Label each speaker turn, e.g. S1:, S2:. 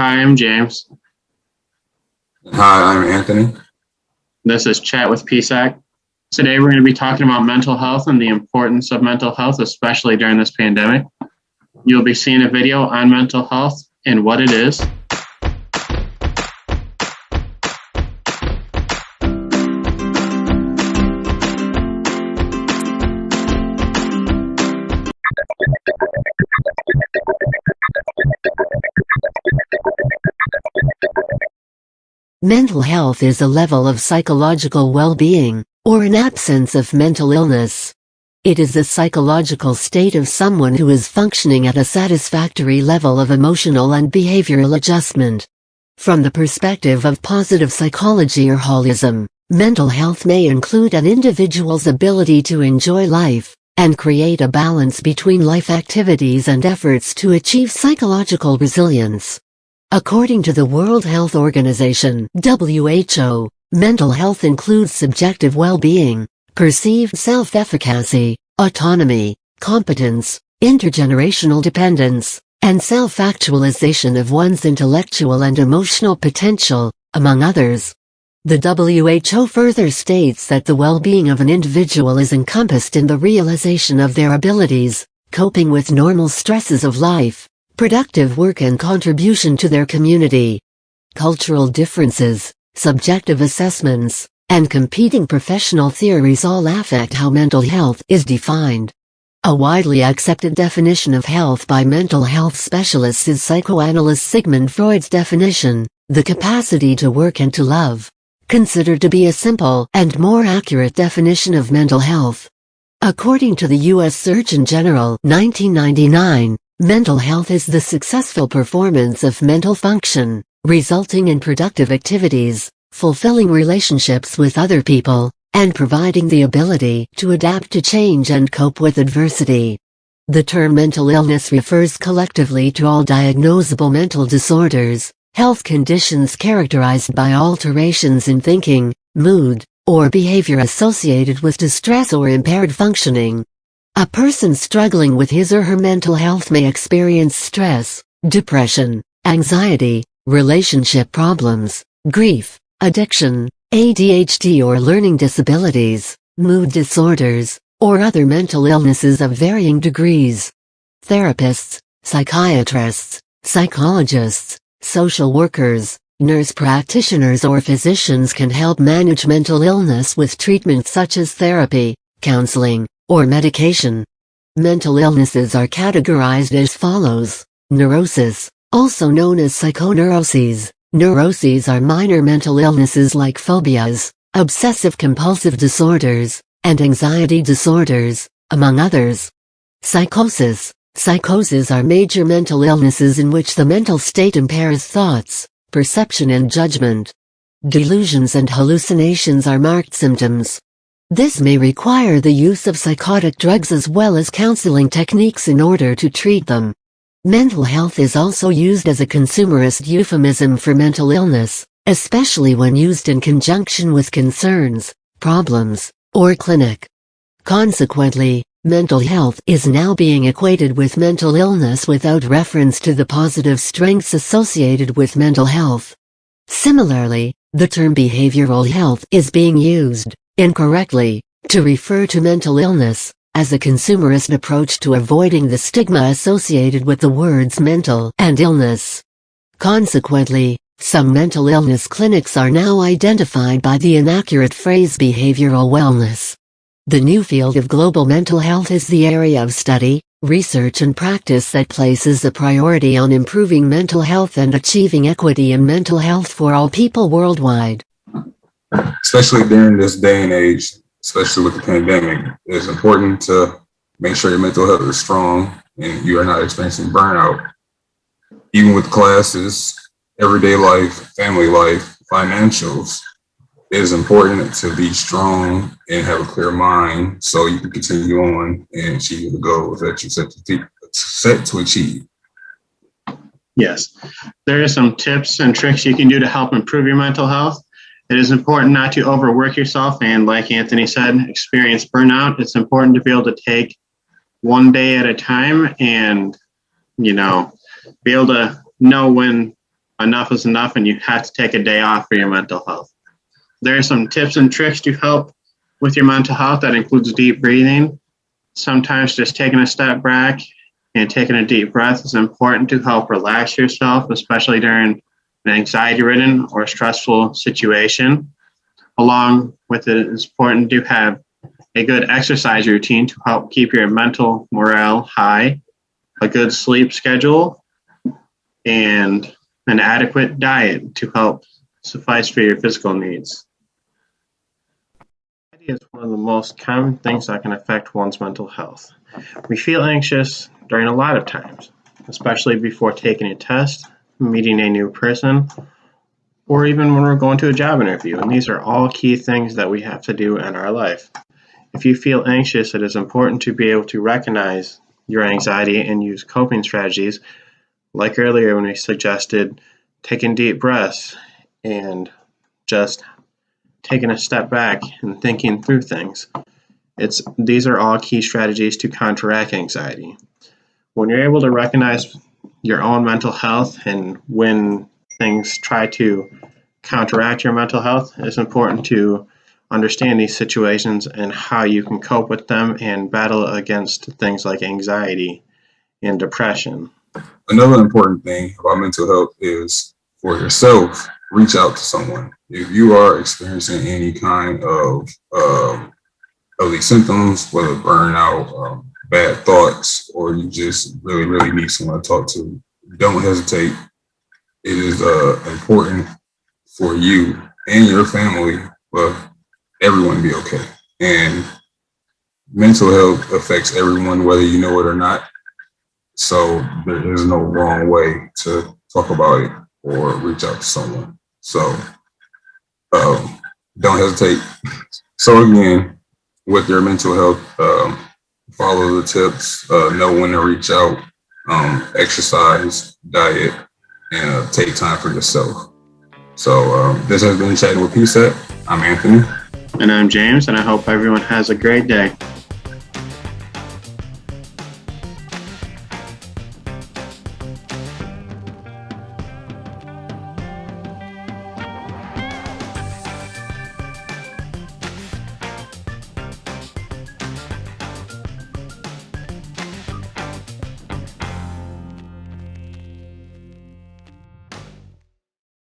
S1: Hi, I'm James.
S2: Hi, I'm Anthony.
S1: This is Chat with PSAC. Today we're going to be talking about mental health and the importance of mental health, especially during this pandemic. You'll be seeing a video on mental health and what it is.
S3: Mental health is a level of psychological well-being, or an absence of mental illness. It is the psychological state of someone who is functioning at a satisfactory level of emotional and behavioral adjustment. From the perspective of positive psychology or holism, mental health may include an individual's ability to enjoy life, and create a balance between life activities and efforts to achieve psychological resilience. According to the World Health Organization (WHO), mental health includes subjective well-being, perceived self-efficacy, autonomy, competence, intergenerational dependence, and self-actualization of one's intellectual and emotional potential, among others. The WHO further states that the well-being of an individual is encompassed in the realization of their abilities, coping with normal stresses of life, productive work and contribution to their community. Cultural differences, subjective assessments, and competing professional theories all affect how mental health is defined. A widely accepted definition of health by mental health specialists is psychoanalyst Sigmund Freud's definition, the capacity to work and to love, considered to be a simple and more accurate definition of mental health. According to the U.S. Surgeon General, 1999, mental health is the successful performance of mental function, resulting in productive activities, fulfilling relationships with other people, and providing the ability to adapt to change and cope with adversity. The term mental illness refers collectively to all diagnosable mental disorders, health conditions characterized by alterations in thinking, mood, or behavior associated with distress or impaired functioning. A person struggling with his or her mental health may experience stress, depression, anxiety, relationship problems, grief, addiction, ADHD or learning disabilities, mood disorders, or other mental illnesses of varying degrees. Therapists, psychiatrists, psychologists, social workers, nurse practitioners or physicians can help manage mental illness with treatments such as therapy, counseling, or medication. Mental illnesses are categorized as follows. Neurosis, also known as psychoneuroses. Neuroses are minor mental illnesses like phobias, obsessive-compulsive disorders, and anxiety disorders, among others. Psychosis. Psychoses are major mental illnesses in which the mental state impairs thoughts, perception and judgment. Delusions and hallucinations are marked symptoms. This may require the use of psychotic drugs as well as counseling techniques in order to treat them. Mental health is also used as a consumerist euphemism for mental illness, especially when used in conjunction with concerns, problems, or clinic. Consequently, mental health is now being equated with mental illness without reference to the positive strengths associated with mental health. Similarly, the term behavioral health is being used, incorrectly, to refer to mental illness, as a consumerist approach to avoiding the stigma associated with the words mental and illness. Consequently, some mental illness clinics are now identified by the inaccurate phrase behavioral wellness. The new field of global mental health is the area of study, research and practice that places a priority on improving mental health and achieving equity in mental health for all people worldwide.
S2: Especially during this day and age, especially with the pandemic, it's important to make sure your mental health is strong and you are not experiencing burnout. Even with classes, everyday life, family life, financials, it is important to be strong and have a clear mind so you can continue on and achieve the goals that you set to achieve.
S1: Yes, there are some tips and tricks you can do to help improve your mental health. It is important not to overwork yourself and, like Anthony said, experience burnout. It's important to be able to take one day at a time and, be able to know when enough is enough and you have to take a day off for your mental health. There are some tips and tricks to help with your mental health that includes deep breathing. Sometimes just taking a step back and taking a deep breath is important to help relax yourself, especially during an anxiety-ridden or stressful situation. Along with it, it's important to have a good exercise routine to help keep your mental morale high, a good sleep schedule, and an adequate diet to help suffice for your physical needs. Anxiety is one of the most common things that can affect one's mental health. We feel anxious during a lot of times, especially before taking a test, meeting a new person, or even when we're going to a job interview. And these are all key things that we have to do in our life. If you feel anxious, it is important to be able to recognize your anxiety and use coping strategies, like earlier when we suggested taking deep breaths and just taking a step back and thinking through things. These are all key strategies to counteract anxiety. When you're able to recognize your own mental health and when things try to counteract your mental health, it's important to understand these situations and how you can cope with them and battle against things like anxiety and depression.
S2: Another important thing about mental health is for yourself, reach out to someone. If you are experiencing any kind of these symptoms, whether burnout, bad thoughts, or you just really, really need someone to talk to, don't hesitate. It is important for you and your family, but everyone to be okay. And mental health affects everyone, whether you know it or not. So there is no wrong way to talk about it or reach out to someone. So don't hesitate. So again, with your mental health, follow the tips, know when to reach out, exercise, diet, and take time for yourself. So this has been Chatting with PSET. I'm Anthony.
S1: And I'm James, and I hope everyone has a great day.